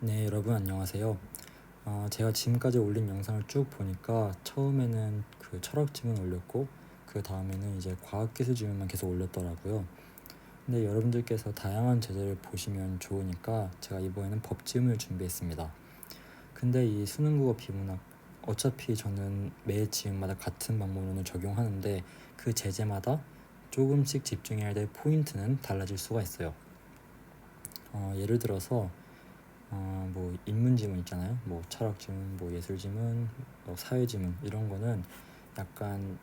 네, 여러분 안녕하세요. 제가 지금까지 올린 영상을 쭉 보니까 처음에는 그 철학 지문 올렸고 그 다음에는 이제 과학기술 지문만 계속 올렸더라고요. 근데 여러분들께서 다양한 제재를 보시면 좋으니까 제가 이번에는 법 지문을 준비했습니다. 근데 이 수능국어 비문학 어차피 저는 매 지문마다 같은 방법론을 적용하는데 그 제재마다 조금씩 집중해야 될 포인트는 달라질 수가 있어요. 예를 들어서 뭐 인문 지문 있잖아요. 뭐 철학 지문, 뭐 예술 지문, 뭐 사회 지문 이런 거는 약간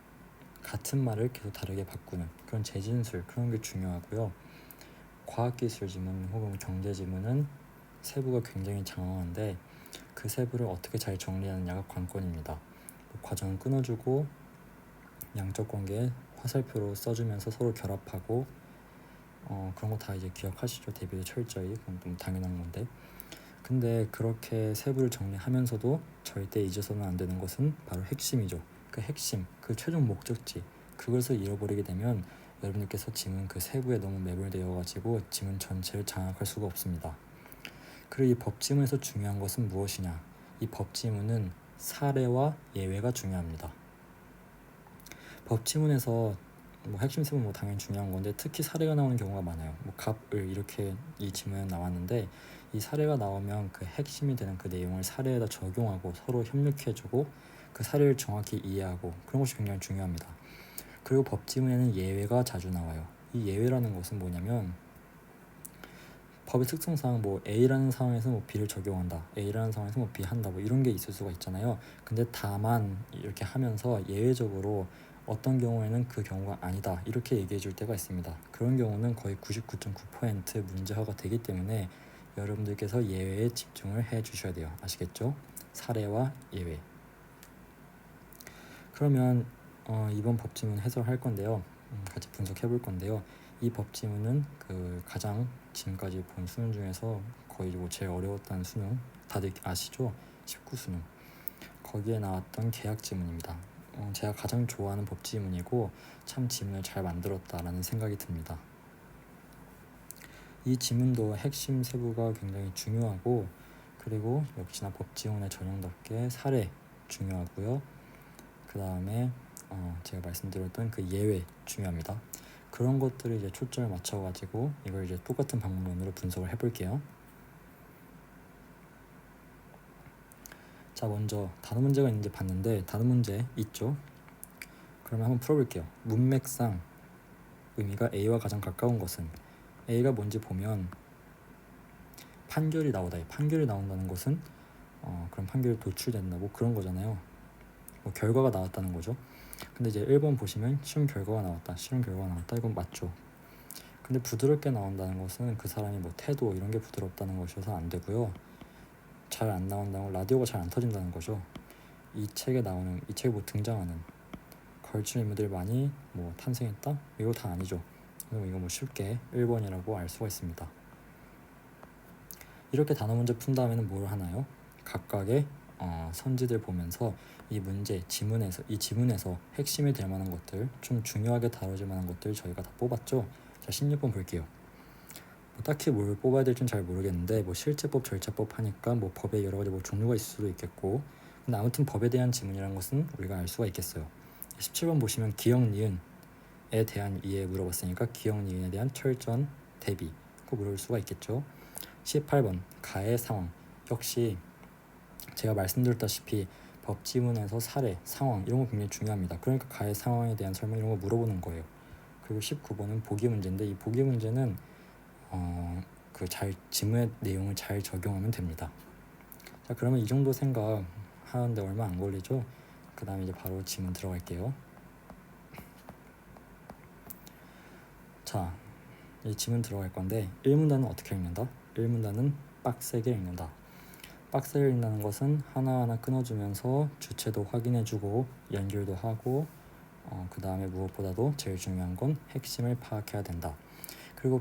같은 말을 계속 다르게 바꾸는 그런 재진술 그런 게 중요하고요. 과학기술 지문 혹은 경제 지문은 세부가 굉장히 장황한데 그 세부를 어떻게 잘 정리하느냐가 관건입니다. 뭐 과정은 끊어주고 양적 관계 화살표로 써주면서 서로 결합하고 그런 거 다 이제 기억하시죠. 대비를 철저히 그건 좀 당연한 건데. 근데 그렇게 세부를 정리하면서도 절대 잊어서는 안 되는 것은 바로 핵심이죠. 그 핵심, 그 최종 목적지 그것을 잃어버리게 되면 여러분들께서 지문 그 세부에 너무 매몰되어 가지고 지문 전체를 장악할 수가 없습니다. 그리고 이 법지문에서 중요한 것은 무엇이냐? 이 법지문은 사례와 예외가 중요합니다. 법지문에서 뭐 핵심 세부는 뭐 당연히 중요한 건데 특히 사례가 나오는 경우가 많아요. 뭐 갑을 이렇게 이 지문에 나왔는데 이 사례가 나오면 그 핵심이 되는 그 내용을 사례에다 적용하고 서로 협력해주고 그 사례를 정확히 이해하고 그런 것이 굉장히 중요합니다. 그리고 법지문에는 예외가 자주 나와요. 이 예외라는 것은 뭐냐면 법의 특성상 뭐 A라는 상황에서 뭐 B를 적용한다, A라는 상황에서 뭐 B 한다, 뭐 이런 게 있을 수가 있잖아요. 근데 다만 이렇게 하면서 예외적으로 어떤 경우에는 그 경우가 아니다 이렇게 얘기해 줄 때가 있습니다. 그런 경우는 거의 99.9% 문제화가 되기 때문에 여러분들께서 예외에 집중을 해 주셔야 돼요. 아시겠죠? 사례와 예외. 그러면 이번 법지문 해설할 건데요. 같이 분석해 볼 건데요. 이 법지문은 그 가장 지금까지 본 수능 중에서 거의 뭐 제일 어려웠다는 수능 다들 아시죠? 19수능 거기에 나왔던 계약 지문입니다. 제가 가장 좋아하는 법지문이고 참 지문을 잘 만들었다라는 생각이 듭니다. 이 지문도 핵심 세부가 굉장히 중요하고 그리고 역시나 법지문의 전형답게 사례 중요하고요. 그 다음에 제가 말씀드렸던 그 예외 중요합니다. 그런 것들을 이제 초점을 맞춰가지고 이걸 이제 똑같은 방법론으로 분석을 해볼게요. 자, 먼저 단어 문제가 있는지 봤는데 단어 문제 있죠? 그러면 한번 풀어볼게요. 문맥상 의미가 A와 가장 가까운 것은 A가 뭔지 보면 판결이 나오다. 판결이 나온다는 것은 그럼 판결이 도출된다 뭐 그런 거잖아요. 뭐 결과가 나왔다는 거죠. 근데 이제 1번 보시면 시험 결과가 나왔다, 시험 결과가 나왔다 이건 맞죠. 근데 부드럽게 나온다는 것은 그 사람이 뭐 태도 이런 게 부드럽다는 것이어서 안 되고요. 잘 안 나온다는 건 라디오가 잘 안 터진다는 거죠. 이 책에 나오는 이 책에 뭐 등장하는 걸출 인물들 많이 뭐 탄생했다? 이거 다 아니죠. 그럼 이거 뭐 쉽게 1번이라고 알 수가 있습니다. 이렇게 단어 문제 푼 다음에는 뭘 하나요? 각각의 선지들 보면서 이 문제 지문에서 이 지문에서 핵심이 될 만한 것들 좀 중요하게 다뤄질 만한 것들 저희가 다 뽑았죠. 자 16번 볼게요. 뭐 딱히 뭘 뽑아야 될지는 잘 모르겠는데 뭐 실제법 절차법 하니까 뭐 법에 여러 가지 뭐 종류가 있을 수도 있겠고 근데 아무튼 법에 대한 지문이라는 것은 우리가 알 수가 있겠어요. 17번 보시면 기억 니은에 대한 이해 물어봤으니까 기억 니은에 대한 철전 대비 그거 물을 수가 있겠죠. 18번 가해 상황 역시 제가 말씀드렸다시피 법 지문에서 사례, 상황 이런 거 굉장히 중요합니다. 그러니까 가해 상황에 대한 설명 이런 거 물어보는 거예요. 그리고 19번은 보기 문제인데 이 보기 문제는 그 잘 지문의 내용을 잘 적용하면 됩니다. 자 그러면 이 정도 생각 하는데 얼마 안 걸리죠? 그 다음에 이제 바로 지문 들어갈게요. 자, 이 지문 들어갈 건데 1문단은 어떻게 읽는다? 1문단은 빡세게 읽는다. 빡세게 읽는다는 것은 하나하나 끊어주면서 주체도 확인해주고 연결도 하고 그 다음에 무엇보다도 제일 중요한 건 핵심을 파악해야 된다. 그리고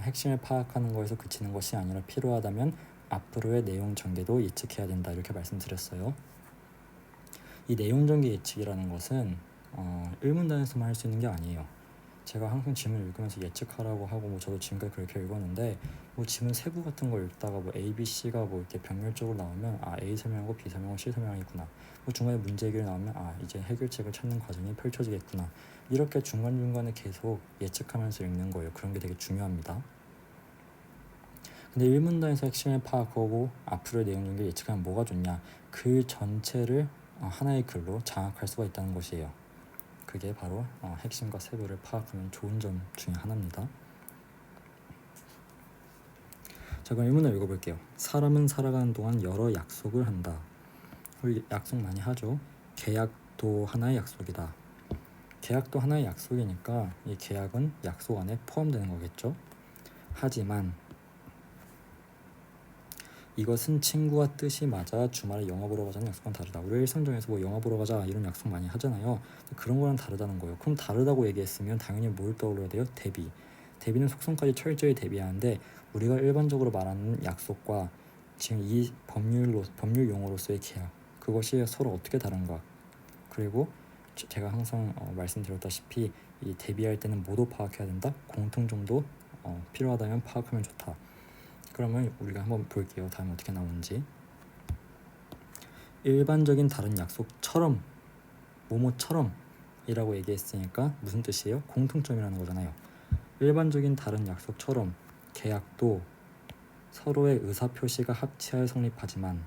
핵심을 파악하는 거에서 그치는 것이 아니라 필요하다면 앞으로의 내용 전개도 예측해야 된다 이렇게 말씀드렸어요. 이 내용 전개 예측이라는 것은 1문단에서만 할 수 있는 게 아니에요. 제가 항상 지문 읽으면서 예측하라고 하고 뭐 저도 지금까지 그렇게 읽었는데 뭐 지문 세부 같은 걸 읽다가 뭐 A, B, C가 뭐 이렇게 병렬적으로 나오면 아 A 설명하고 B 설명하고 C 설명이구나. 뭐 중간에 문제 해결이 나오면 아 이제 해결책을 찾는 과정이 펼쳐지겠구나. 이렇게 중간중간에 계속 예측하면서 읽는 거예요. 그런 게 되게 중요합니다. 근데 1문단에서 핵심을 파악하고 앞으로의 내용 중에 예측하면 뭐가 좋냐? 글 전체를 하나의 글로 장악할 수가 있다는 것이에요. 그게 바로 핵심과 세부를 파악하면 좋은 점 중에 하나입니다. 자, 그럼 1문을 읽어볼게요. 사람은 살아가는 동안 여러 약속을 한다. 우리 약속 많이 하죠. 계약도 하나의 약속이다. 계약도 하나의 약속이니까 이 계약은 약속 안에 포함되는 거겠죠. 하지만 이것은 친구와 뜻이 맞아 주말에 영화 보러 가자는 약속과는 다르다. 우리 일상적에서 뭐 영화 보러 가자 이런 약속 많이 하잖아요. 그런 거랑 다르다는 거예요. 그럼 다르다고 얘기했으면 당연히 뭘 떠올려야 돼요? 대비. 대비는 속성까지 철저히 대비하는데 우리가 일반적으로 말하는 약속과 지금 이 법률 용어로서의 계약, 그것이 서로 어떻게 다른가. 그리고 제가 항상 말씀드렸다시피 이 대비할 때는 뭐도 파악해야 된다. 공통점도 필요하다면 파악하면 좋다. 그러면 우리가 한번 볼게요. 다음에 어떻게 나오는지. 일반적인 다른 약속처럼 뭐뭐처럼 이라고 얘기했으니까 무슨 뜻이에요? 공통점이라는 거잖아요. 일반적인 다른 약속처럼 계약도 서로의 의사표시가 합치하여 성립하지만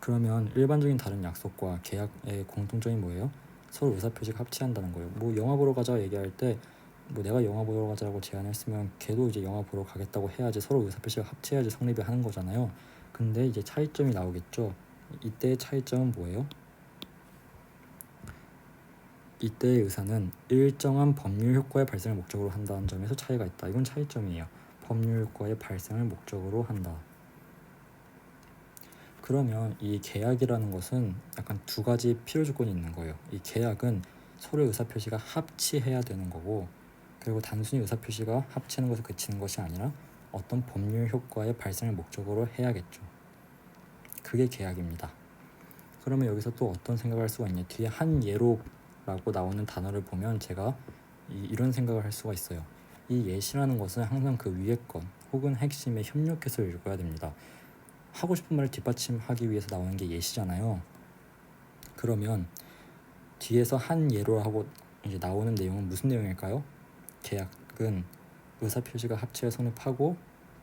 그러면 일반적인 다른 약속과 계약의 공통점이 뭐예요? 서로 의사표시가 합치한다는 거예요. 뭐 영화 보러 가자 얘기할 때 뭐 내가 영화 보러 가자고 제안했으면 걔도 이제 영화 보러 가겠다고 해야지 서로 의사표시가 합치해야지 성립이 하는 거잖아요. 근데 이제 차이점이 나오겠죠. 이때의 차이점은 뭐예요? 이때의 의사는 일정한 법률 효과의 발생을 목적으로 한다는 점에서 차이가 있다. 이건 차이점이에요. 법률 효과의 발생을 목적으로 한다. 그러면 이 계약이라는 것은 약간 두 가지 필요 조건이 있는 거예요. 이 계약은 서로의 의사표시가 합치해야 되는 거고, 그리고 단순히 의사표시가 합치는 것에 그치는 것이 아니라 어떤 법률 효과의 발생을 목적으로 해야겠죠. 그게 계약입니다. 그러면 여기서 또 어떤 생각을 할 수가 있냐. 뒤에 한 예로라고 나오는 단어를 보면 제가 이런 생각을 할 수가 있어요. 이 예시라는 것은 항상 그 위에 건 혹은 핵심에 협력해서 읽어야 됩니다. 하고 싶은 말을 뒷받침하기 위해서 나오는 게 예시잖아요. 그러면 뒤에서 한 예로 하고 이제 나오는 내용은 무슨 내용일까요? 계약은 의사표시가 합치해 성립하고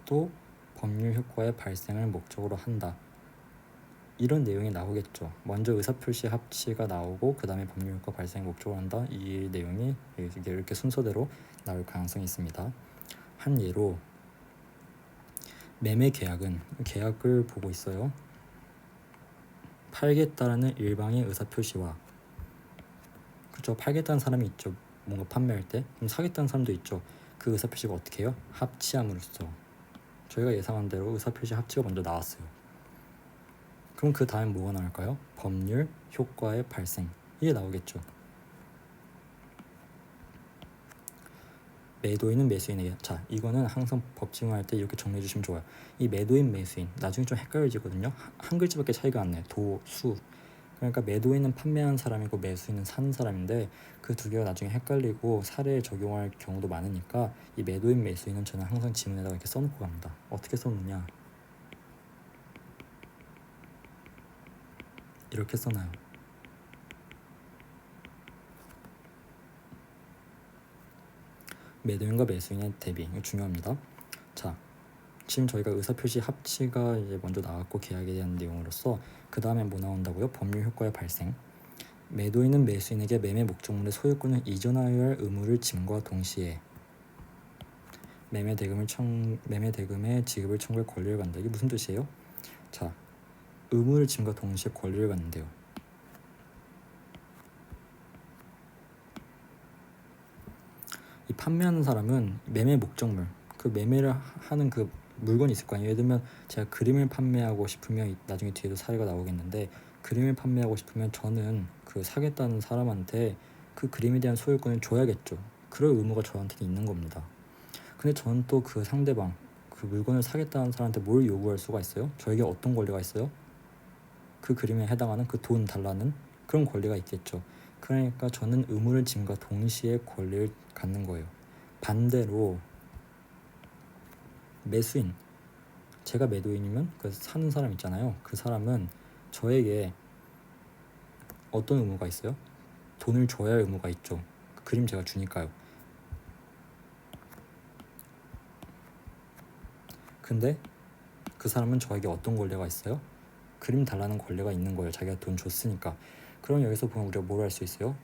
또 법률 효과의 발생을 목적으로 한다. 이런 내용이 나오겠죠. 먼저 의사표시 합치가 나오고 그 다음에 법률 효과 발생을 목적으로 한다. 이 내용이 이렇게 순서대로 나올 가능성이 있습니다. 한 예로 매매 계약은 계약을 보고 있어요. 팔겠다라는 일방의 의사표시와 그렇죠. 팔겠다는 사람이 있죠. 뭔가 판매할 때. 그럼 사겠다는 사람도 있죠. 그 의사표시가 어떻게 해요? 합치함으로써 저희가 예상한 대로 의사표시 합치가 먼저 나왔어요. 그럼 그 다음에 뭐가 나올까요? 법률 효과의 발생. 이게 나오겠죠. 매도인은 매수인에게. 자, 이거는 항상 법 지문할 때 이렇게 정리해 주시면 좋아요. 이 매도인 매수인 나중에 좀 헷갈려지거든요. 한 글자밖에 차이가 안 나요. 도, 수. 그러니까 매도인은 판매한 사람이고 매수인은 사는 사람인데 그 두 개가 나중에 헷갈리고 사례에 적용할 경우도 많으니까 이 매도인 매수인은 저는 항상 지문에다가 이렇게 써놓고 갑니다. 어떻게 써놓냐, 이렇게 써놔요. 매도인과 매수인의 대비, 이거 중요합니다. 자, 지금 저희가 의사표시 합치가 이제 먼저 나왔고 계약에 대한 내용으로서 그 다음에 뭐 나온다고요? 법률 효과의 발생. 매도인은 매수인에게 매매 목적물의 소유권을 이전하여야 할 의무를 짐과 동시에 매매 대금의 지급을 청구할 권리를 갖는다. 이게 무슨 뜻이에요? 자, 의무를 짐과 동시에 권리를 갖는데요. 이 판매하는 사람은 매매 목적물, 그 매매를 하는 그 물건이 있을 거 아니에요. 예를 들면 제가 그림을 판매하고 싶으면 나중에 뒤에도 사례가 나오겠는데 그림을 판매하고 싶으면 저는 그 사겠다는 사람한테 그 그림에 대한 소유권을 줘야겠죠. 그럴 의무가 저한테는 있는 겁니다. 근데 저는 또 그 상대방, 그 물건을 사겠다는 사람한테 뭘 요구할 수가 있어요? 저에게 어떤 권리가 있어요? 그 그림에 해당하는 그 돈 달라는 그런 권리가 있겠죠. 그러니까 저는 의무를 짐과 동시에 권리를 갖는 거예요. 반대로 매수인, 제가 매도인이면 그 사는 사람 있잖아요. 그 사람은 저에게 어떤 의무가 있어요? 돈을 줘야 할 의무가 있죠. 그 그림 제가 주니까요. 근데 그 사람은 저에게 어떤 권리가 있어요? 그림 달라는 권리가 있는 거예요. 자기가 돈 줬으니까. 그럼 여기서 보면 우리가 뭘 할 수 있어요?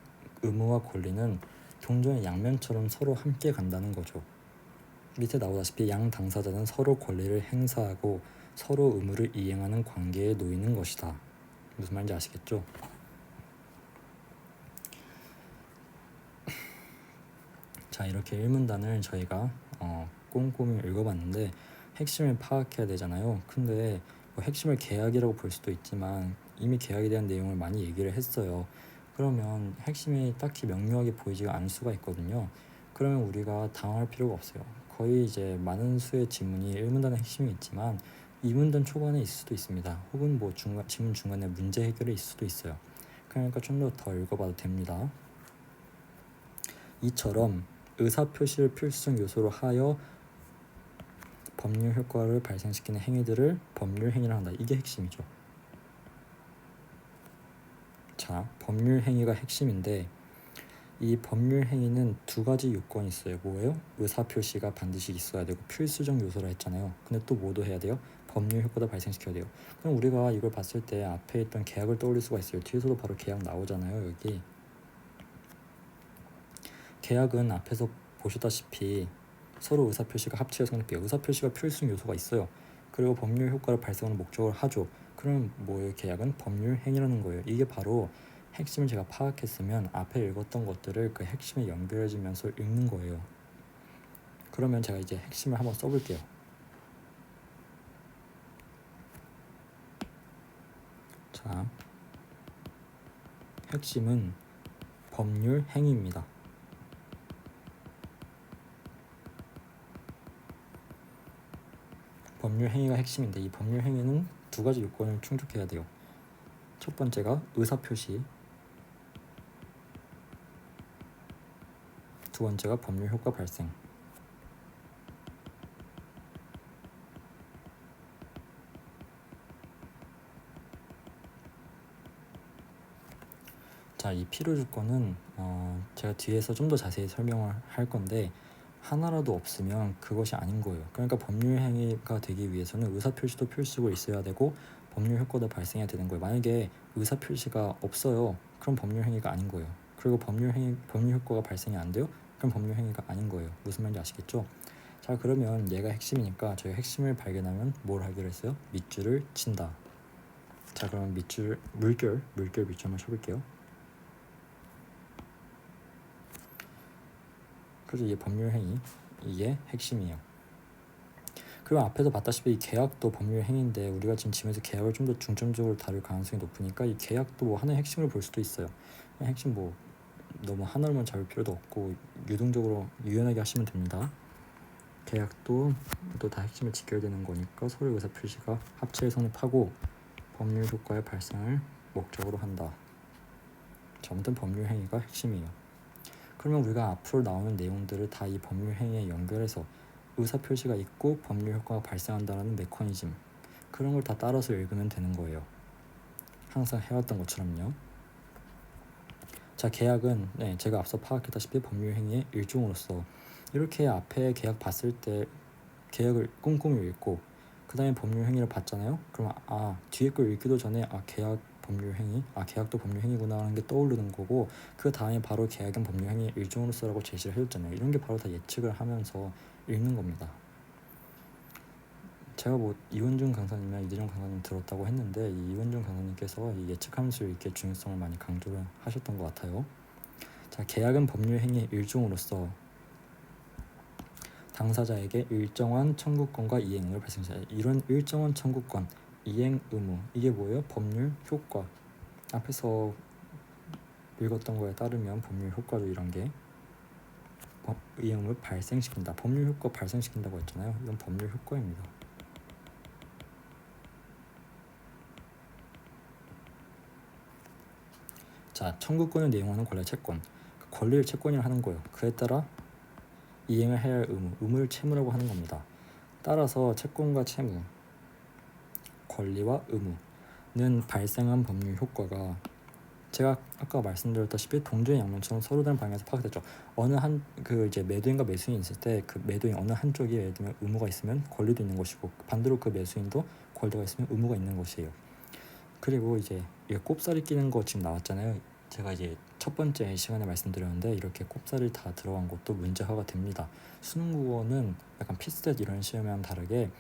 의무와 권리는 동전의 양면처럼 서로 함께 간다는 거죠. 밑에 나오다시피 양 당사자는 서로 권리를 행사하고 서로 의무를 이행하는 관계에 놓이는 것이다. 무슨 말인지 아시겠죠? 자, 이렇게 1문단을 저희가 꼼꼼히 읽어봤는데 핵심을 파악해야 되잖아요. 근데 뭐 핵심을 계약이라고 볼 수도 있지만 이미 계약에 대한 내용을 많이 얘기를 했어요. 그러면 핵심이 딱히 명료하게 보이지가 않을 수가 있거든요. 그러면 우리가 당황할 필요가 없어요. 거의 이제 많은 수의 지문이 1문단의 핵심이 있지만 2문단 초반에 있을 수도 있습니다. 혹은 뭐 지문 중간에 문제 해결이 있을 수도 있어요. 그러니까 좀 더 읽어봐도 됩니다. 이처럼 의사표시를 필수적 요소로 하여 법률 효과를 발생시키는 행위들을 법률 행위라 한다. 이게 핵심이죠. 자, 법률 행위가 핵심인데 이 법률 행위는 두 가지 요건이 있어요. 뭐예요? 의사표시가 반드시 있어야 되고 필수적 요소라 했잖아요. 근데 또 뭐도 해야 돼요? 법률 효과도 발생시켜야 돼요. 그럼 우리가 이걸 봤을 때 앞에 있던 계약을 떠올릴 수가 있어요. 뒤에서도 바로 계약 나오잖아요. 여기 계약은 앞에서 보셨다시피 서로 의사표시가 합치여 성립해요. 의사표시가 필수 요소가 있어요. 그리고 법률 효과를 발생하는 목적을 하죠. 그럼 뭐예요? 계약은 법률 행위라는 거예요. 이게 바로 핵심을 제가 파악했으면 앞에 읽었던 것들을 그 핵심에 연결해주면서 읽는 거예요. 그러면 제가 이제 핵심을 한번 써볼게요. 자, 핵심은 법률 행위입니다. 법률 행위가 핵심인데 이 법률 행위는 두 가지 요건을 충족해야 돼요. 첫 번째가 의사표시, 두 번째가 법률 효과 발생. 자, 이 필요 조건은 제가 뒤에서 좀 더 자세히 설명을 할 건데 하나라도 없으면 그것이 아닌 거예요. 그러니까 법률 행위가 되기 위해서는 의사표시도 필수고 있어야 되고 법률 효과도 발생해야 되는 거예요. 만약에 의사표시가 없어요. 그럼 법률 행위가 아닌 거예요. 그리고 법률 효과가 발생이 안 돼요. 그럼 법률 행위가 아닌 거예요. 무슨 말인지 아시겠죠? 자, 그러면 얘가 핵심이니까 저희 핵심을 발견하면 뭘 하기로 했어요? 밑줄을 친다. 자, 그럼 물결 밑줄 한번 쳐볼게요. 그래서 이게 법률 행위, 이게 핵심이에요. 그리고 앞에서 봤다시피 이 계약도 법률 행위인데 우리가 지금 지면서 계약을 좀 더 중점적으로 다룰 가능성이 높으니까 이 계약도 뭐 하나의 핵심을 볼 수도 있어요. 핵심 뭐 너무 하나로만 잡을 필요도 없고 유동적으로 유연하게 하시면 됩니다. 계약도 또 다 핵심을 지켜야 되는 거니까 서로 의사표시가 합체를 성립하고 법률 효과의 발생을 목적으로 한다. 자, 아무튼 법률 행위가 핵심이에요. 그러면 우리가 앞으로 나오는 내용들을 다 이 법률 행위에 연결해서 의사표시가 있고 법률 효과가 발생한다는 메커니즘, 그런 걸 다 따라서 읽으면 되는 거예요. 항상 해왔던 것처럼요. 자, 계약은 제가 앞서 파악했다시피 법률 행위의 일종으로서 이렇게 앞에 계약 봤을 때 계약을 꼼꼼히 읽고 그 다음에 법률 행위를 봤잖아요. 그럼 뒤에 걸 읽기도 전에 계약도 법률 행위구나 하는 게 떠오르는 거고 그 다음에 바로 계약은 법률 행위의 일종으로서라고 제시를 해줬잖아요. 이런 게 바로 다 예측을 하면서 읽는 겁니다. 제가 뭐 이원준 강사님이나 이대정 강사님 들었다고 했는데 이 이원준 강사님께서 이 예측 함수 읽기의 중요성을 많이 강조를 하셨던 것 같아요. 자, 계약은 법률 행위의 일종으로서 당사자에게 일정한 청구권과 이행 의무를 발생시켜요. 이런 일정한 청구권, 이행 의무, 이게 뭐예요? 법률 효과. 앞에서 읽었던 거에 따르면 법률 효과죠. 이런 게 이행 의무를 발생시킨다. 법률 효과 발생시킨다고 했잖아요. 이건 법률 효과입니다. 자, 청구권을 내용하는 권리와 채권. 그 권리를 채권이라 하는 거예요. 그에 따라 이행을 해야 할 의무를 채무라고 하는 겁니다. 따라서 채권과 채무, 권리와 의무는 발생한 법률 효과가 제가 아까 말씀드렸다시피 동전의 양면처럼 서로 다른 방향에서 파악됐죠. 어느 한 그 이제 매도인과 매수인이 있을 때 그 매도인 어느 한쪽이 예를 들면 의무가 있으면 권리도 있는 것이고 반대로 그 매수인도 권리가 있으면 의무가 있는 것이에요. 그리고 이제 이게 꼽사리 끼는 거 지금 나왔잖아요. 제가 이제 첫 번째 시간에 말씀드렸는데 이렇게 꼽사리 다 들어간 것도 문제화가 됩니다. 수능 국어는 약간 피스탯 이런 시험이랑 다르게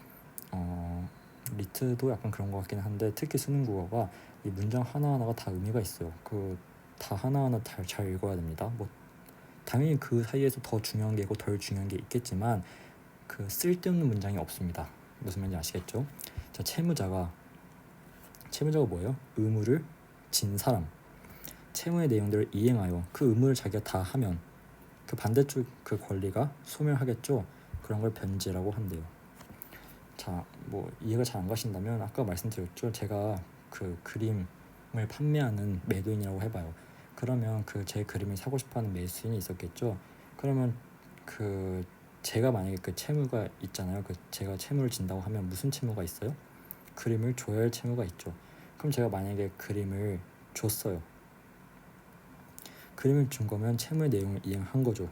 리트도 약간 그런 것 같긴 한데 특히 수능 국어가 이 문장 하나하나가 다 의미가 있어요. 그 다 하나하나 잘 읽어야 됩니다. 뭐 당연히 그 사이에서 더 중요한 게 있고 덜 중요한 게 있겠지만 그 쓸데없는 문장이 없습니다. 무슨 말인지 아시겠죠? 자, 채무자가 뭐예요? 의무를 진 사람. 채무의 내용들을 이행하여 그 의무를 자기가 다 하면 그 반대쪽 그 권리가 소멸하겠죠. 그런 걸 변제라고 한대요. 자, 뭐 이해가 잘 안 가신다면 아까 말씀드렸죠. 제가 그 그림을 판매하는 매도인이라고 해봐요. 그러면 그 제 그림을 사고 싶어하는 매수인이 있었겠죠. 그러면 그 제가 만약에 그 채무가 있잖아요. 그 제가 채무를 진다고 하면 무슨 채무가 있어요? 그림을 줘야 할 채무가 있죠. 그럼 제가 만약에 그림을 줬어요. 그림을 준 거면 채무의 내용을 이행한 거죠.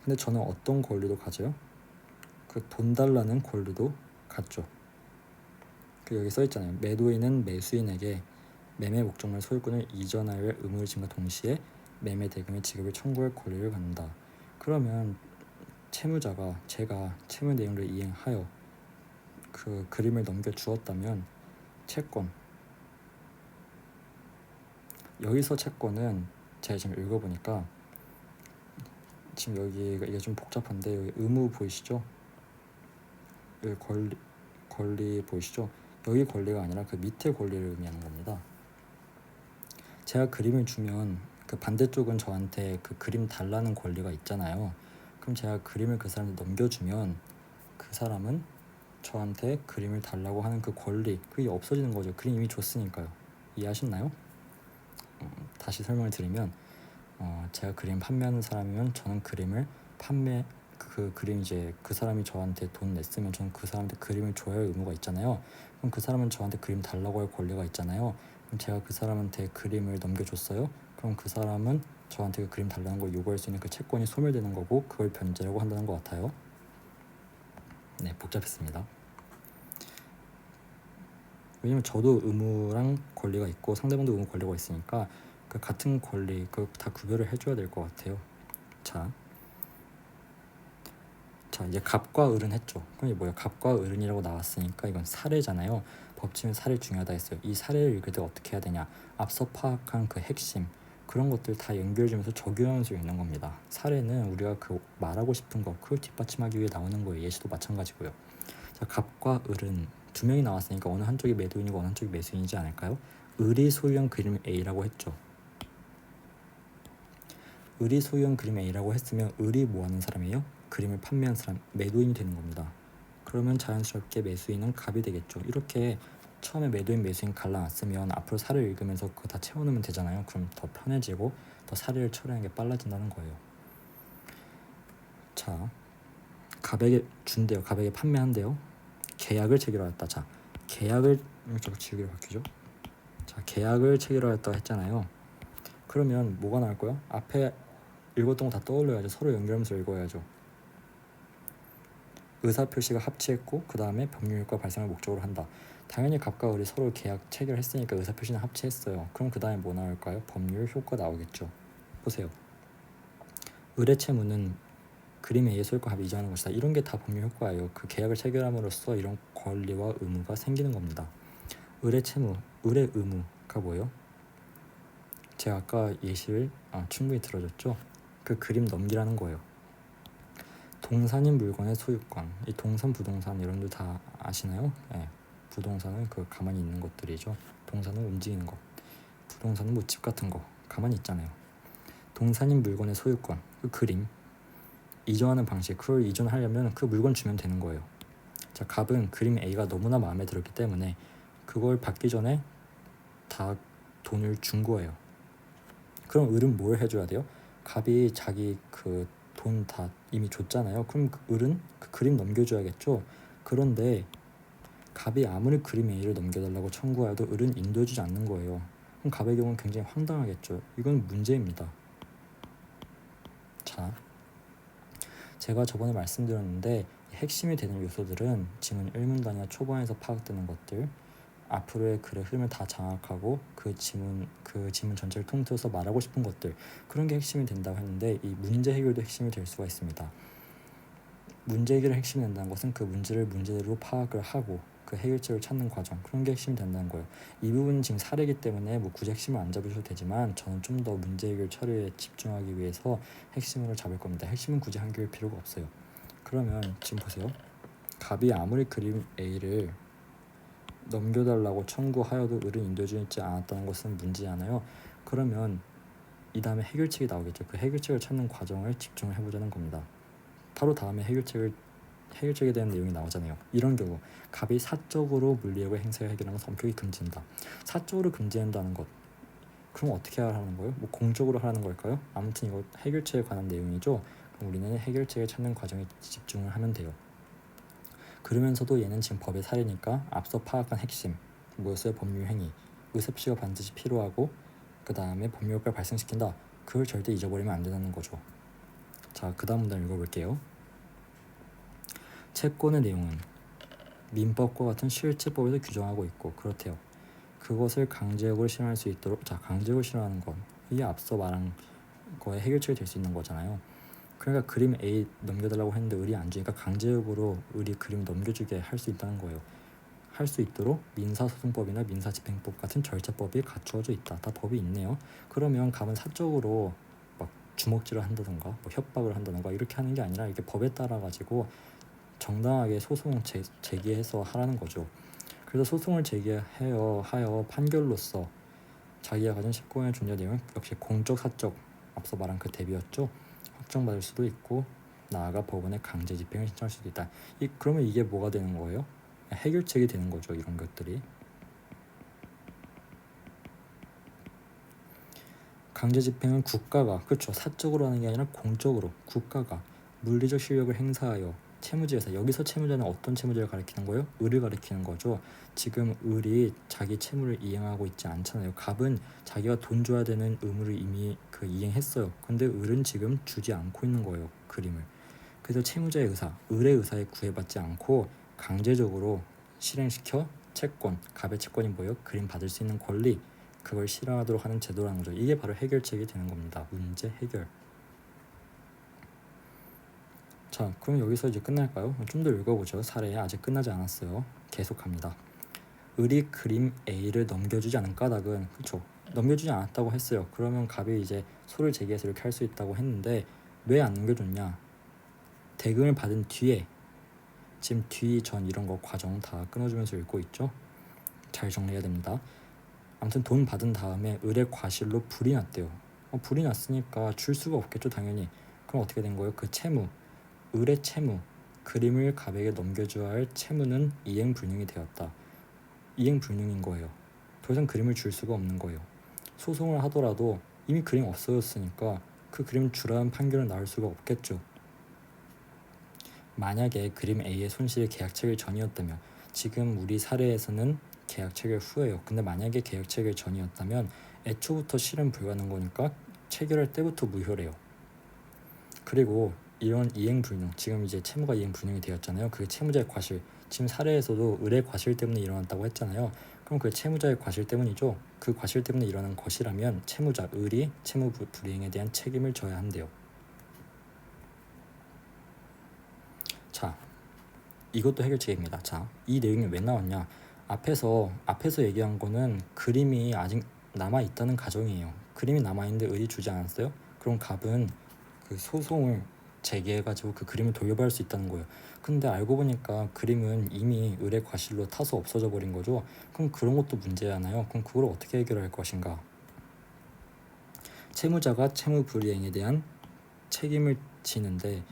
근데 저는 어떤 권리도 가져요? 그 돈 달라는 권리도 갖죠. 그 여기 써 있잖아요. 매도인은 매수인에게 매매 목적물 소유권을 이전할 의무를 짐과 동시에 매매 대금의 지급을 청구할 권리를 갖는다. 그러면 채무자가 제가 채무 내용을 이행하여 그 그림을 넘겨 주었다면 채권, 여기서 채권은 제가 지금 읽어보니까 지금 여기가 이게 좀 복잡한데 여기 의무 보이시죠? 여기 권리 보이시죠? 여기 권리가 아니라 그 밑에 권리를 의미하는 겁니다. 제가 그림을 주면 그 반대쪽은 저한테 그 그림 달라는 권리가 있잖아요. 그럼 제가 그림을 그 사람한테 넘겨주면 그 사람은 저한테 그림을 달라고 하는 그 권리, 그게 없어지는 거죠. 그림 이미 줬으니까요. 이해하셨나요? 다시 설명을 드리면 제가 그림 판매하는 사람이면 저는 그림을 그 그림 이제 그 사람이 저한테 돈 냈으면 저는 그 사람한테 그림을 줘야 할 의무가 있잖아요. 그럼 그 사람은 저한테 그림 달라고 할 권리가 있잖아요. 그럼 제가 그 사람한테 그림을 넘겨줬어요. 그럼 그 사람은 저한테 그 그림 달라는 걸 요구할 수 있는 그 채권이 소멸되는 거고 그걸 변제라고 한다는 것 같아요. 네, 복잡했습니다. 왜냐면 저도 의무랑 권리가 있고 상대방도 의무 권리가 있으니까 그 같은 권리 그 다 구별을 해줘야 될 것 같아요. 자 이제 갑과 을은 했죠. 그럼 이게 뭐예요? 갑과 을은이라고 나왔으니까 이건 사례잖아요. 법칙은 사례 중요하다 했어요. 이 사례를 읽을 때 어떻게 해야 되냐? 앞서 파악한 그 핵심 그런 것들 다 연결주면서 적용하면서 읽는 겁니다. 사례는 우리가 그 말하고 싶은 거 그걸 뒷받침하기 위해 나오는 거예요. 예시도 마찬가지고요. 자, 갑과 을은 두 명이 나왔으니까 어느 한쪽이 매도인이고 어느 한쪽이 매수인이지 않을까요? 을이 소유한 그림 A라고 했죠. 을이 소유한 그림 A라고 했으면 을이 뭐 하는 사람이에요? 그림을 판매한 사람, 매도인이 되는 겁니다. 그러면 자연스럽게 매수인은 갑이 되겠죠. 이렇게 처음에 매도인 매수인 갈라놨으면 앞으로 사례를 읽으면서 그거 다 채워놓으면 되잖아요. 그럼 더 편해지고 더 사례를 처리하는 게 빨라진다는 거예요. 자, 갑에게 준대요. 갑에게 판매한대요. 계약을 체결하였다. 자, 계약을 좀 지우개로 바뀌죠. 자, 계약을 체결하였다 했잖아요. 그러면 뭐가 나올 거야? 앞에 읽었던 거 다 떠올려야죠. 서로 연결하면서 읽어야죠. 의사표시가 합치했고 그 다음에 법률효과 발생을 목적으로 한다. 당연히 갑과 을이 서로 계약 체결했으니까 의사표시는 합치했어요. 그럼 그 다음에 뭐 나올까요? 법률효과 나오겠죠. 보세요. 을의 채무는 그림에 의해 소유권 합의 이전하는 것이다. 이런 게 다 법률효과예요. 그 계약을 체결함으로써 이런 권리와 의무가 생기는 겁니다. 을의 채무, 을의 의무가 뭐예요? 제가 아까 예시를 충분히 들어줬죠. 그 그림 넘기라는 거예요. 동산인 물건의 소유권, 이 동산, 부동산 여러분들 다 아시나요? 네, 부동산은 그 가만히 있는 것들이죠. 동산은 움직이는 것, 부동산은 뭐 집 같은 거 가만히 있잖아요. 동산인 물건의 소유권, 그 그림 이전하는 방식, 그걸 이전하려면 그 물건 주면 되는 거예요. 자, 갑은 그림 A가 너무나 마음에 들었기 때문에 그걸 받기 전에 다 돈을 준 거예요. 그럼 을은 뭘 해줘야 돼요? 갑이 자기 그 돈 다 이미 줬잖아요. 그럼 그 을은 그 그림 넘겨줘야겠죠. 그런데 갑이 아무리 그림 A를 넘겨달라고 청구해도 을은 인도해주지 않는 거예요. 그럼 갑의 경우는 굉장히 황당하겠죠. 이건 문제입니다. 자, 제가 저번에 말씀드렸는데 핵심이 되는 요소들은 지문 1문단이나 초반에서 파악되는 것들, 앞으로의 글의 흐름을 다 장악하고 그 지문 전체를 통틀어서 말하고 싶은 것들, 그런 게 핵심이 된다고 했는데 이 문제 해결도 핵심이 될 수가 있습니다. 문제 해결을 핵심이 된다는 것은 그 문제를 문제대로 파악을 하고 그 해결책을 찾는 과정, 그런 게 핵심이 된다는 거예요. 이 부분은 지금 사례이기 때문에 뭐 굳이 핵심을 안 잡으셔도 되지만 저는 좀 더 문제 해결 처리에 집중하기 위해서 핵심으로 잡을 겁니다. 핵심은 굳이 한겨울 필요가 없어요. 그러면 지금 보세요. 갑이 아무리 그림 A를 넘겨달라고 청구하여도 을은 인도해주지 않았다는 것은 문제잖아요. 그러면 이 다음에 해결책이 나오겠죠. 그 해결책을 찾는 과정을 집중을 해보자는 겁니다. 바로 다음에 해결책에 대한 내용이 나오잖아요. 이런 경우 갑이 사적으로 물리력을 행사해 해결하는 건 엄격히 금지한다. 사적으로 금지한다는 것, 그럼 어떻게 하라는 거예요? 뭐 공적으로 하라는 걸까요? 아무튼 이거 해결책에 관한 내용이죠. 그럼 우리는 해결책을 찾는 과정에 집중을 하면 돼요. 그러면서도 얘는 지금 법의 사례니까 앞서 파악한 핵심 뭐였어요? 법률 행위, 의섭시가 반드시 필요하고 그 다음에 법률 효과를 발생시킨다. 그걸 절대 잊어버리면 안 된다는 거죠. 자, 그 다음 문단 읽어볼게요. 채권의 내용은 민법과 같은 실체법에서 규정하고 있고 그렇대요. 그것을 강제력으로 실현할 수 있도록, 자, 강제력으로 실현하는 건 이게 앞서 말한 거에 해결책이 될 수 있는 거잖아요. 그러니까 그림 A 넘겨달라고 했는데 을이 안 주니까 강제력으로 을이 그림 넘겨주게 할 수 있다는 거예요. 할 수 있도록 민사소송법이나 민사집행법 같은 절차법이 갖추어져 있다. 다 법이 있네요. 그러면 갑은 사적으로 막 주먹질을 한다던가 뭐 협박을 한다던가 이렇게 하는 게 아니라 이게 법에 따라 가지고 정당하게 소송을 제기해서 하라는 거죠. 그래서 소송을 제기하여 판결로서 자기가 가진 채권의 존재 내용은 역시 공적 사적, 앞서 말한 그 대비였죠. 확정받을 수도 있고 나아가 법원에 강제 집행을 신청할 수도 있다. 그러면 이게 뭐가 되는 거예요? 해결책이 되는 거죠. 이런 것들이. 강제 집행은 국가가, 그렇죠, 사적으로 하는 게 아니라 공적으로 국가가 물리적 실력을 행사하여 채무지에서, 여기서 채무자는 어떤 채무자를 가리키는 거예요? 을을 가리키는 거죠. 지금 을이 자기 채무를 이행하고 있지 않잖아요. 갑은 자기가 돈 줘야 되는 의무를 이미 이행했어요. 근데 을은 지금 주지 않고 있는 거예요. 그림을. 그래서 채무자의 의사, 을의 의사에 구애받지 않고 강제적으로 실행시켜 채권, 갑의 채권이 뭐예요? 그림 받을 수 있는 권리, 그걸 실현하도록 하는 제도라는 거죠. 이게 바로 해결책이 되는 겁니다. 문제 해결. 자, 그럼 여기서 이제 끝날까요? 좀 더 읽어보죠. 사례 아직 끝나지 않았어요. 계속합니다. 을이 그림 A를 넘겨주지 않은 까닭은, 그렇죠, 넘겨주지 않았다고 했어요. 그러면 갑이 이제 소를 제기해서 이렇게 할 수 있다고 했는데 왜 안 넘겨줬냐? 대금을 받은 뒤에, 지금 뒤 전 이런 거 과정 다 끊어주면서 읽고 있죠. 잘 정리해야 됩니다. 아무튼 돈 받은 다음에 을의 과실로 불이 났대요. 불이 났으니까 줄 수가 없겠죠, 당연히. 그럼 어떻게 된 거예요? 그 채무, 을의 채무, 그림을 갑에게 넘겨줘야 할 채무는 이행불능이 되었다. 이행불능인 거예요. 더 이상 그림을 줄 수가 없는 거예요. 소송을 하더라도 이미 그림 없어졌으니까 그 그림 주라는 판결은 나올 수가 없겠죠. 만약에 그림 A의 손실이 계약 체결 전이었다면, 지금 우리 사례에서는 계약 체결 후예요. 근데 만약에 계약 체결 전이었다면 애초부터 실현 불가능한 거니까 체결할 때부터 무효래요. 그리고 이런 이행불능, 지금 이제 채무가 이행불능이 되었잖아요. 그게 채무자의 과실, 지금 사례에서도 을의 과실 때문에 일어났다고 했잖아요. 그럼 그 채무자의 과실 때문이죠. 그 과실 때문에 일어난 것이라면 채무자, 을이 채무 불이행에 대한 책임을 져야 한대요. 자, 이것도 해결책입니다. 자, 이 내용이 왜 나왔냐? 앞에서 얘기한 거는 그림이 아직 남아 있다는 가정이에요. 그림이 남아 있는데 을이 주지 않았어요? 그럼 갑은 그 소송을 제기해가지고 그 그림을 돌려받을 수 있다는 거예요. 근데 알고 보니까 그림은 이미 을의 과실로 타서 없어져 버린 거죠. 그럼 그런 것도 문제잖아요. 그럼 그걸 어떻게 해결할 것인가? 채무자가 채무 불이행에 대한 책임을 지는데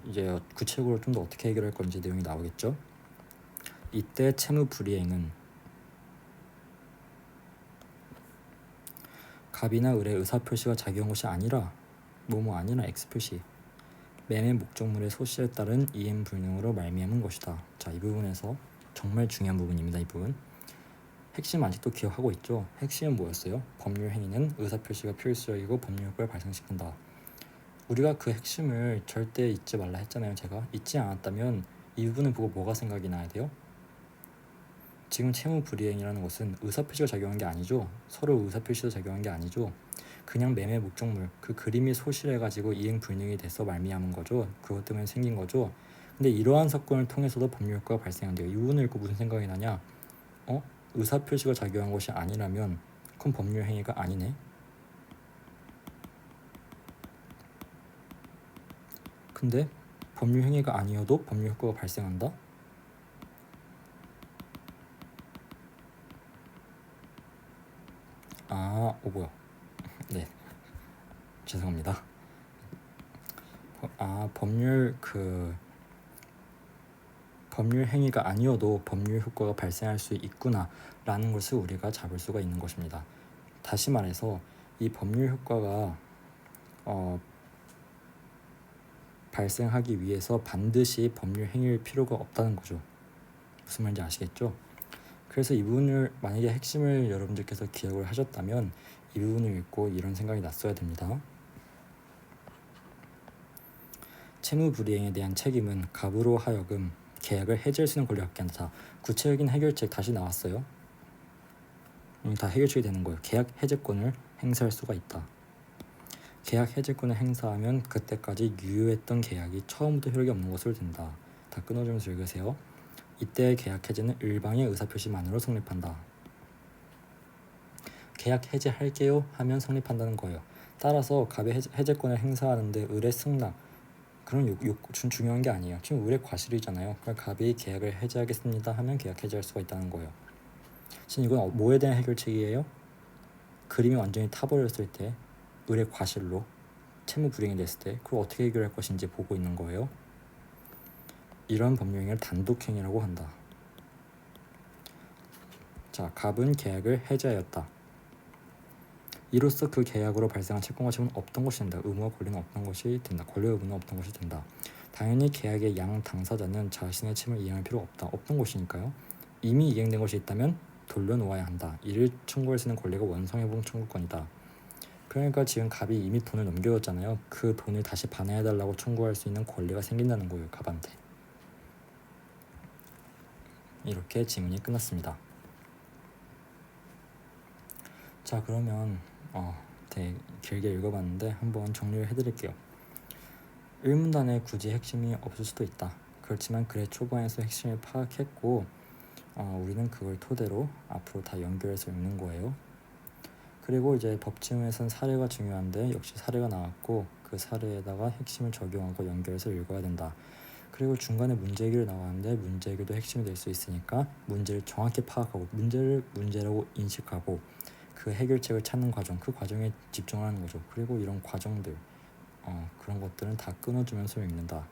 이제 구체적으로 좀 더 어떻게 해결할 건지 내용이 나오겠죠. 이때 채무 불이행은 갑이나 을의 의사표시가 작용한 것이 아니라 뭐뭐 아니라 X표시 매매 목적물의 소시에 따른 이행 불능으로 말미암은 것이다. 자, 이 부분에서 정말 중요한 부분입니다. 이 부분 핵심 아직도 기억하고 있죠? 핵심은 뭐였어요? 법률 행위는 의사표시가 필수적이고 법률 효과를 발생시킨다. 우리가 그 핵심을 절대 잊지 말라 했잖아요. 제가 잊지 않았다면 이 부분을 보고 뭐가 생각이 나야 돼요? 지금 채무 불이행이라는 것은 의사표시가 작용한 게 아니죠. 서로 의사표시가 작용한 게 아니죠. 그냥 매매 목적물 그 그림이 소실해가지고 이행 불능이 돼서 말미암은 거죠. 그것 때문에 생긴 거죠. 근데 이러한 사건을 통해서도 법률 효과가 발생한대요. 이 부분을 읽고 무슨 생각이 나냐? 의사표시가 작용한 것이 아니라면 그건 법률 행위가 아니네. 근데 법률 행위가 아니어도 법률 효과가 발생한다? 뭐야? 네, 죄송합니다. 법률 행위가 아니어도 법률 효과가 발생할 수 있구나라는 것을 우리가 잡을 수가 있는 것입니다. 다시 말해서 이 법률 효과가 발생하기 위해서 반드시 법률 행위일 필요가 없다는 거죠. 무슨 말인지 아시겠죠? 그래서 이 부분을 만약에 핵심을 여러분들께서 기억을 하셨다면 이 부분을 읽고 이런 생각이 났어야 됩니다. 채무 불이행에 대한 책임은 갑으로 하여금 계약을 해지할 수 있는 권리를 갖게 한다. 자, 구체적인 해결책 다시 나왔어요. 다 해결책이 되는 거예요. 계약 해제권을 행사할 수가 있다. 계약 해제권을 행사하면 그때까지 유효했던 계약이 처음부터 효력이 없는 것으로 된다. 다 끊어주면서 읽으세요. 이때의 계약 해제는 일방의 의사표시만으로 성립한다. 계약 해제할게요 하면 성립한다는 거예요. 따라서 갑의 해제권을 행사하는데 을의 승낙 그런 중요한 게 아니에요. 지금 을의 과실이잖아요. 그러니까 갑이 계약을 해제하겠습니다 하면 계약 해제할 수가 있다는 거예요. 지금 이건 뭐에 대한 해결책이에요? 그림이 완전히 타버렸을 때 을의 과실로 채무 불이행이 됐을 때 그걸 어떻게 해결할 것인지 보고 있는 거예요. 이런 법률행위를 단독행위라고 한다. 자, 갑은 계약을 해제하였다. 이로써 그 계약으로 발생한 채권과 책임은 없던 것이 된다. 의무와 권리는 없던 것이 된다. 권리와 의무는 없던 것이 된다. 당연히 계약의 양 당사자는 자신의 책임을 이행할 필요가 없다. 없던 것이니까요. 이미 이행된 것이 있다면 돌려놓아야 한다. 이를 청구할 수 있는 권리가 원성회복 청구권이다. 그러니까 지금 갑이 이미 돈을 넘겨줬잖아요. 그 돈을 다시 반환해달라고 청구할 수 있는 권리가 생긴다는 거예요. 갑한테. 이렇게 지문이 끝났습니다. 자, 그러면 되게 길게 읽어봤는데 한번 정리를 해드릴게요. 1문단에 굳이 핵심이 없을 수도 있다. 그렇지만 글의 초반에서 핵심을 파악했고 우리는 그걸 토대로 앞으로 다 연결해서 읽는 거예요. 그리고 이제 법치문에서는 사례가 중요한데 역시 사례가 나왔고 그 사례에다가 핵심을 적용하고 연결해서 읽어야 된다. 그리고 중간에 문제기를 나왔는데 문제기도 핵심이 될 수 있으니까 문제를 정확히 파악하고 문제를 문제라고 인식하고 그 해결책을 찾는 과정, 그 과정에 집중하는 거죠. 그리고 이런 과정들, 그런 것들은 다 끊어주면서 읽는다.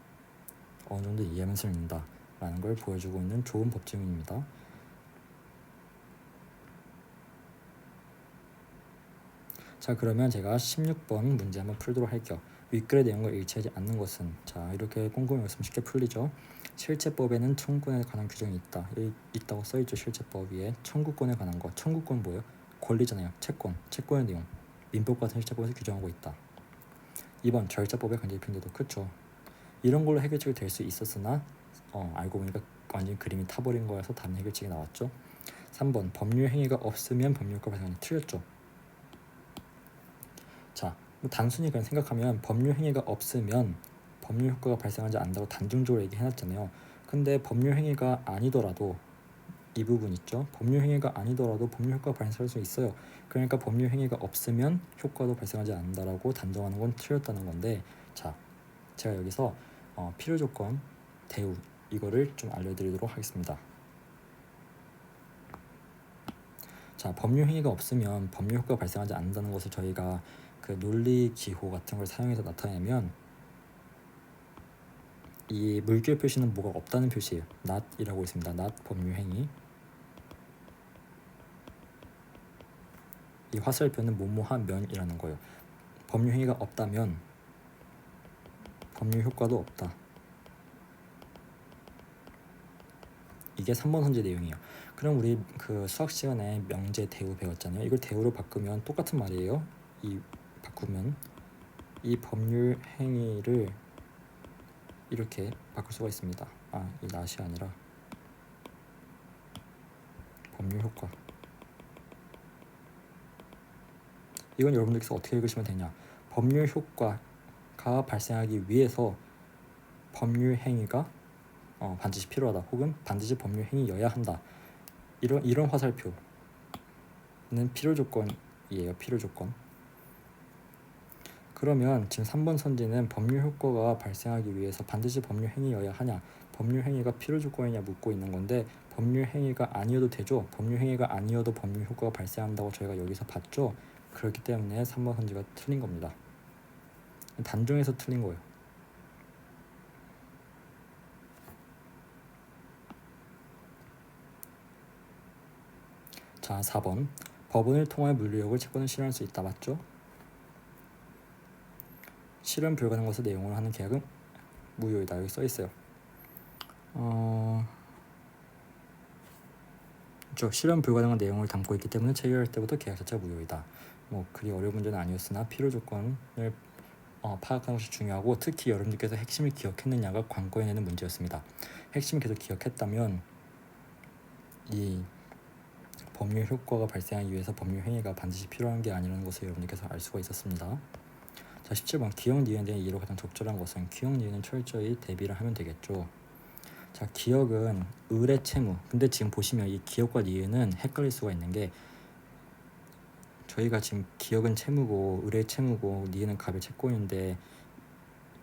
어느 정도 이해하면서 읽는다 라는 걸 보여주고 있는 좋은 법지문입니다. 자, 그러면 제가 16번 문제 한번 풀도록 할게요. 윗글의 내용과 일치하지 않는 것은, 자, 이렇게 꼼꼼히 읽으면 쉽게 풀리죠. 실체법에는 청구권에 관한 규정이 있다고 써있죠. 실체법 위에 청구권에 관한 거. 청구권 뭐예요? 권리잖아요. 채권의 내용. 민법 같은 실체법에서 규정하고 있다. 2번 절차법의 강제 핑계도 그쵸. 이런 걸로 해결책이 될 수 있었으나 알고 보니까 완전히 그림이 타버린 거여서 다른 해결책이 나왔죠. 3번 법률 행위가 없으면 법률효과 발생하니 틀렸죠. 자, 단순히 그냥 생각하면 법률 행위가 없으면 법률 효과가 발생하지 않는다고 단정적으로 얘기해놨잖아요. 근데 법률 행위가 아니더라도 이 부분 있죠. 법률 행위가 아니더라도 법률 효과가 발생할 수 있어요. 그러니까 법률 행위가 없으면 효과도 발생하지 않는다라고 단정하는 건 틀렸다는 건데, 자, 제가 여기서 필요 조건 대우 이거를 좀 알려드리도록 하겠습니다. 자, 법률 행위가 없으면 법률 효과가 발생하지 않는다는 것을 저희가 그 논리 기호 같은 걸 사용해서 나타내면 이 물결 표시는 뭐가 없다는 표시예요. not이라고 있습니다. not 법률 행위. 이 화살표는 뭐뭐한 면이라는 거예요. 법률 행위가 없다면 법률 효과도 없다. 이게 3번 선지 내용이에요. 그럼 우리 그 수학 시간에 명제 대우 배웠잖아요. 이걸 대우로 바꾸면 똑같은 말이에요. 이 바꾸면 이 법률 행위를 이렇게 바꿀 수가 있습니다. 이 낫이 아니라 법률 효과. 이건 여러분들께서 어떻게 읽으시면 되냐? 법률 효과가 발생하기 위해서 법률 행위가 반드시 필요하다. 혹은 반드시 법률 행위여야 한다. 이런 화살표는 필요 조건이에요. 필요 조건. 그러면 지금 3번 선지는 법률 효과가 발생하기 위해서 반드시 법률 행위여야 하냐, 법률 행위가 필요 조건이냐 묻고 있는 건데, 법률 행위가 아니어도 되죠. 법률 행위가 아니어도 법률 효과가 발생한다고 저희가 여기서 봤죠. 그렇기 때문에 3번 선지가 틀린 겁니다. 단정해서 틀린 거예요. 자, 4번. 법원을 통하여 물리력을 채권을 실현할 수 있다. 맞죠? 실현 불가능한 것을 내용으로 하는 계약은 무효이다. 여기 써 있어요. 실현 불가능한 내용을 담고 있기 때문에 체결할 때부터 계약 자체가 무효이다. 그리 어려운 문제는 아니었으나 필요 조건을 파악하는 것이 중요하고, 특히 여러분들께서 핵심을 기억했느냐가 관건에 내는 문제였습니다. 핵심을 계속 기억했다면 이 법률 효과가 발생하기 위해서 법률 행위가 반드시 필요한 게 아니라는 것을 여러분들께서 알 수가 있었습니다. 자, 17번. 기억 니은에 대한 이해로 가장 적절한 것은 기억 니은은 철저히 대비를 하면 되겠죠. 자, 기억은 을의 채무. 근데 지금 보시면 이 기억과 니은은 헷갈릴 수가 있는 게, 저희가 지금 기억은 채무고 을의 채무고 니은은 갑의 채권인데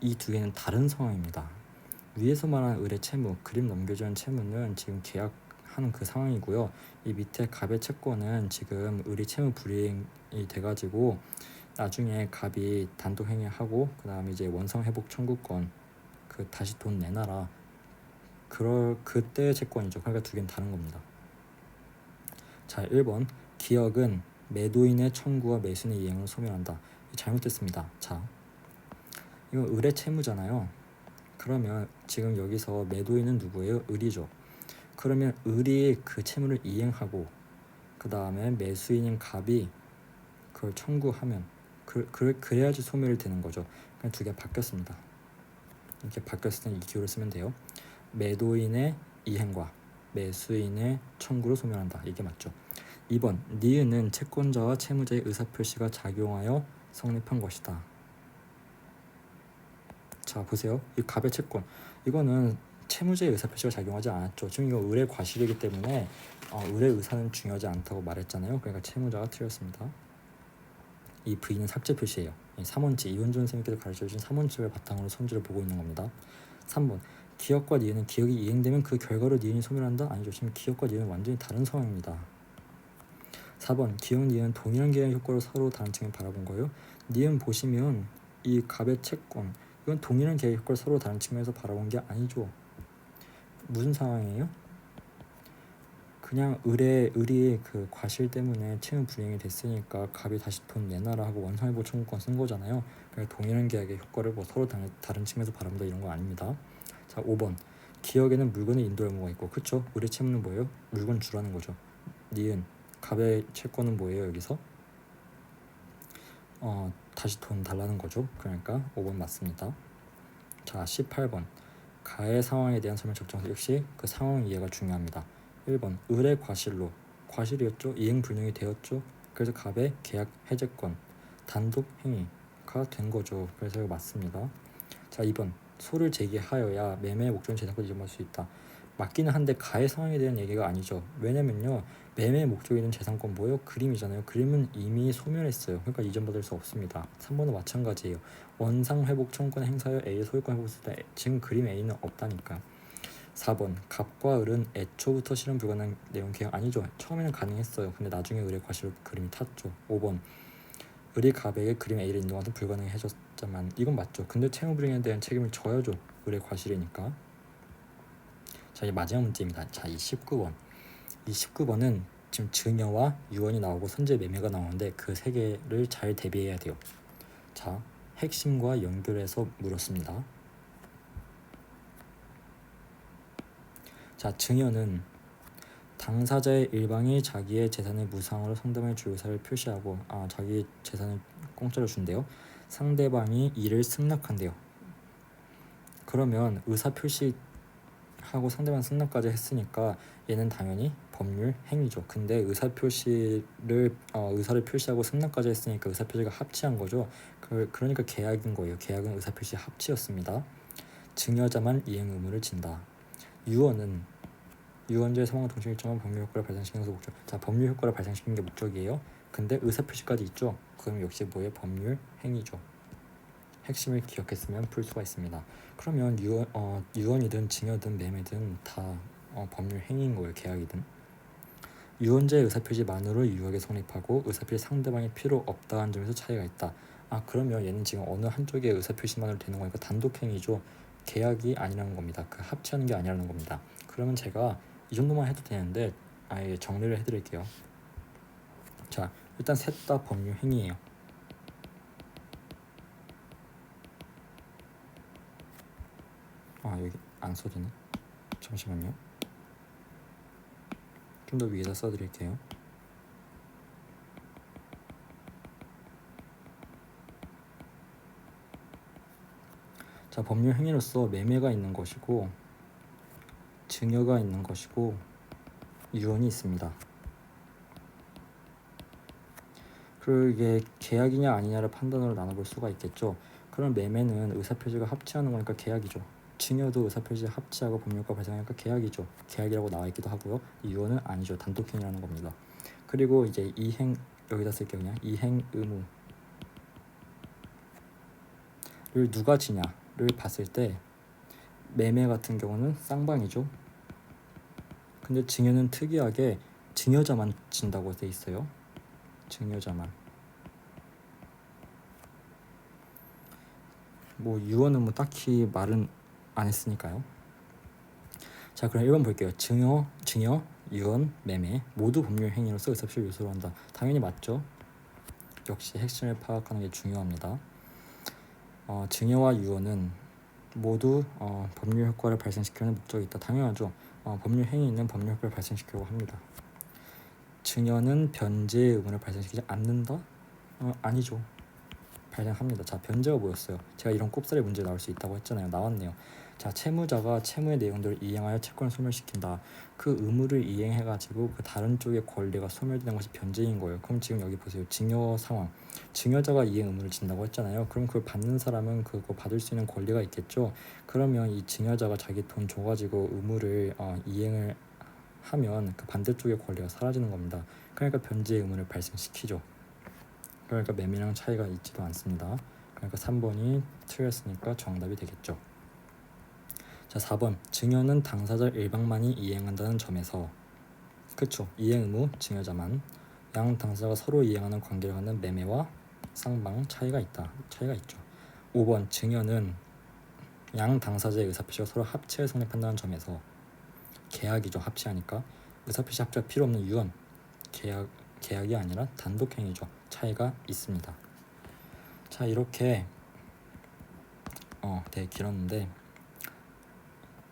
이 두 개는 다른 상황입니다. 위에서 말한 을의 채무, 그림 넘겨준 채무는 지금 계약하는 그 상황이고요. 이 밑에 갑의 채권은 지금 을이 채무 불이행이 돼가지고 나중에 갑이 단독 행위하고 그 다음에 이제 원상 회복 청구권, 다시 돈 내놔라, 그때의 채권이죠. 그러니까 두 개는 다른 겁니다. 자, 1번. 기억은 매도인의 청구와 매수인의 이행을 소멸한다. 잘못됐습니다. 자, 이건 을의 채무잖아요. 그러면 지금 여기서 매도인은 누구예요? 을이죠. 그러면 을이 그 채무를 이행하고 그 다음에 매수인인 갑이 그걸 청구하면 그래야지 소멸이 되는 거죠. 그냥 두 개가 바뀌었습니다. 이렇게 바뀌었을 때는 이 기호를 쓰면 돼요. 매도인의 이행과 매수인의 청구로 소멸한다. 이게 맞죠. 2번. 니은은 채권자와 채무자의 의사표시가 작용하여 성립한 것이다. 자, 보세요. 이 갑의 채권, 이거는 채무자의 의사표시가 작용하지 않았죠. 지금 이거 을의 과실이기 때문에 을의 의사는 중요하지 않다고 말했잖아요. 그러니까 채무자가 틀렸습니다. 이 V는 삭제 표시예요. 3원칙, 이원준 선생님께서 가르쳐주신 3원칙을 바탕으로 선지를 보고 있는 겁니다. 3번. 기억과 니은은 기억이 이행되면 그 결과로 니은이 소멸한다? 아니죠. 지금 기억과 니은은 완전히 다른 상황입니다. 4번. 기억, 니은 동일한 계약 효과로 서로 다른 측면 바라본 거예요. 니은 보시면 이 갑의 채권, 이건 동일한 계약 효과를 서로 다른 측면에서 바라본 게 아니죠. 무슨 상황이에요? 그냥 을이 그 과실 때문에 채무 불이행이 됐으니까 갑이 다시 돈 내놔라 하고 원상회복 청구권 쓴 거잖아요. 그러니까 동일한 계약의 효과를 서로 다른 측면에서 바라본다 이런 거 아닙니다. 자, 5번. 기억에는 물건의 인도 의무가 있고, 그쵸? 을의 채무는 뭐예요? 물건 주라는 거죠. 니은 갑의 채권은 뭐예요? 여기서 다시 돈 달라는 거죠. 그러니까 5번 맞습니다. 자, 18번. 가해 상황에 대한 설명 적정성. 역시 그 상황 이해가 중요합니다. 1번. 을의 과실이었죠. 이행 불능이 되었죠. 그래서 갑의 계약 해제권, 단독 행위가 된 거죠. 그래서 이거 맞습니다. 자, 2번. 소를 제기하여야 매매 목적인 재산권을 이전할 수 있다. 맞기는 한데 가해 상황에 대한 얘기가 아니죠. 왜냐면요, 매매 목적이 있는 재산권 뭐예요? 그림이잖아요. 그림은 이미 소멸했어요. 그러니까 이전받을 수 없습니다. 3번은 마찬가지예요. 원상 회복 청구권 행사여 A의 소유권 회복했을 때 지금 그림 A는 없다니까. 4번. 갑과 을은 애초부터 실현 불가능한 내용 계약 아니죠. 처음에는 가능했어요. 근데 나중에 을의 과실로 그림이 탔죠. 5번. 을이 갑에게 그림 A를 인도하는 불가능해 해줬지만 이건 맞죠. 근데 채무 불이행에 대한 책임을 져야죠. 을의 과실이니까. 자, 이 마지막 문제입니다. 자, 이 19번. 이 19번은 지금 증여와 유언이 나오고 선제 매매가 나오는데 그 세 개를 잘 대비해야 돼요. 자, 핵심과 연결해서 물었습니다. 자, 증여는 당사자의 일방이 자기의 재산을 무상으로 상대방이 줄 의사를 표시하고 자기 재산을 공짜로 준대요. 상대방이 이를 승낙한대요. 그러면 의사 표시하고 상대방 승낙까지 했으니까 얘는 당연히 법률 행위죠. 근데 의사를 표시하고 승낙까지 했으니까 의사 표시가 합치한 거죠. 그러니까 계약인 거예요. 계약은 의사 표시 합치였습니다. 증여자만 이행 의무를 진다. 유언자의 사망과 동시에 일정한 법률 효과를 발생시키는 것이 목적. 자, 법률 효과를 발생시키는 게 목적이에요. 근데 의사 표시까지 있죠. 그럼 역시 뭐예요? 법률 행위죠. 핵심을 기억했으면 풀 수가 있습니다. 그러면 유언이든 증여든 매매든 다 법률 행위인 거예요. 계약이든. 유언자의 의사표시만으로 유효하게 성립하고 의사표시 상대방이 필요 없다는 점에서 차이가 있다. 그러면 얘는 지금 어느 한쪽의 의사표시만으로 되는 거니까 단독행위죠. 계약이 아니라는 겁니다. 그 합치하는 게 아니라는 겁니다. 그러면 제가 이 정도만 해도 되는데 아예 정리를 해드릴게요. 자, 일단 셋 다 법률 행위예요. 여기 안 써지네. 잠시만요. 좀 더 위에다 써드릴게요. 자, 법률 행위로서 매매가 있는 것이고 증여가 있는 것이고 유언이 있습니다. 그리고 이게 계약이냐 아니냐를 판단으로 나눠볼 수가 있겠죠. 그럼 매매는 의사표시가 합치하는 거니까 계약이죠. 증여도 의사표시 합치하고 법률과 발생하니까 계약이죠. 계약이라고 나와있기도 하고요. 유언은 아니죠. 단독행위라는 겁니다. 그리고 이제 이행, 여기다 쓸게요. 그냥 이행 의무를 누가 지냐를 봤을 때 매매 같은 경우는 쌍방이죠. 근데 증여는 특이하게 증여자만 진다고 돼 있어요. 증여자만. 유언은 딱히 말은 안 했으니까요. 자, 그럼 1번 볼게요. 증여, 유언, 매매 모두 법률 행위로서 의사표시를 요소로 한다. 당연히 맞죠. 역시 핵심을 파악하는 게 중요합니다. 증여와 유언은 모두 법률 효과를 발생시키는 목적이 있다. 당연하죠. 법률 행위는 법률 효과를 발생시키려고 합니다. 증여는 변제의 의무를 발생시키지 않는다? 아니죠. 발생합니다. 자, 변제가 뭐였어요? 제가 이런 꼽사리 문제 나올 수 있다고 했잖아요. 나왔네요. 자, 채무자가 채무의 내용들을 이행하여 채권을 소멸시킨다. 그 의무를 이행해가지고 그 다른 쪽의 권리가 소멸되는 것이 변제인 거예요. 그럼 지금 여기 보세요. 증여 상황. 증여자가 이행 의무를 진다고 했잖아요. 그럼 그걸 받는 사람은 그거 받을 수 있는 권리가 있겠죠. 그러면 이 증여자가 자기 돈 줘가지고 의무를 이행을 하면 그 반대쪽의 권리가 사라지는 겁니다. 그러니까 변제의 의무를 발생시키죠. 그러니까 매매랑 차이가 있지도 않습니다. 그러니까 3번이 틀렸으니까 정답이 되겠죠. 자, 4번. 증여는 당사자 일방만이 이행한다는 점에서 그쵸. 이행 의무 증여자만. 양 당사자가 서로 이행하는 관계를 갖는 매매와 쌍방 차이가 있죠. 5번. 증여는 양 당사자의 의사표시가 서로 합치를 성립한다는 점에서 계약이죠. 합치하니까. 의사표시 합치가 필요 없는 유언. 계약이 아니라 단독행위죠. 차이가 있습니다. 자, 이렇게 되게 길었는데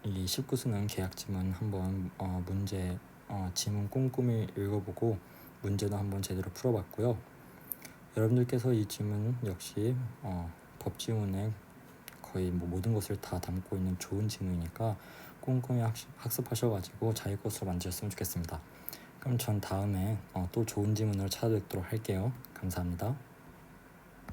이 19수능 계약지문 한번 문제 지문 꼼꼼히 읽어보고 문제도 한번 제대로 풀어봤고요. 여러분들께서 이 지문 역시 법지문에 거의 모든 것을 다 담고 있는 좋은 지문이니까 꼼꼼히 학습하셔가지고 자기 것으로 만드셨으면 좋겠습니다. 그럼 전 다음에 또 좋은 지문으로 찾아뵙도록 할게요. 감사합니다.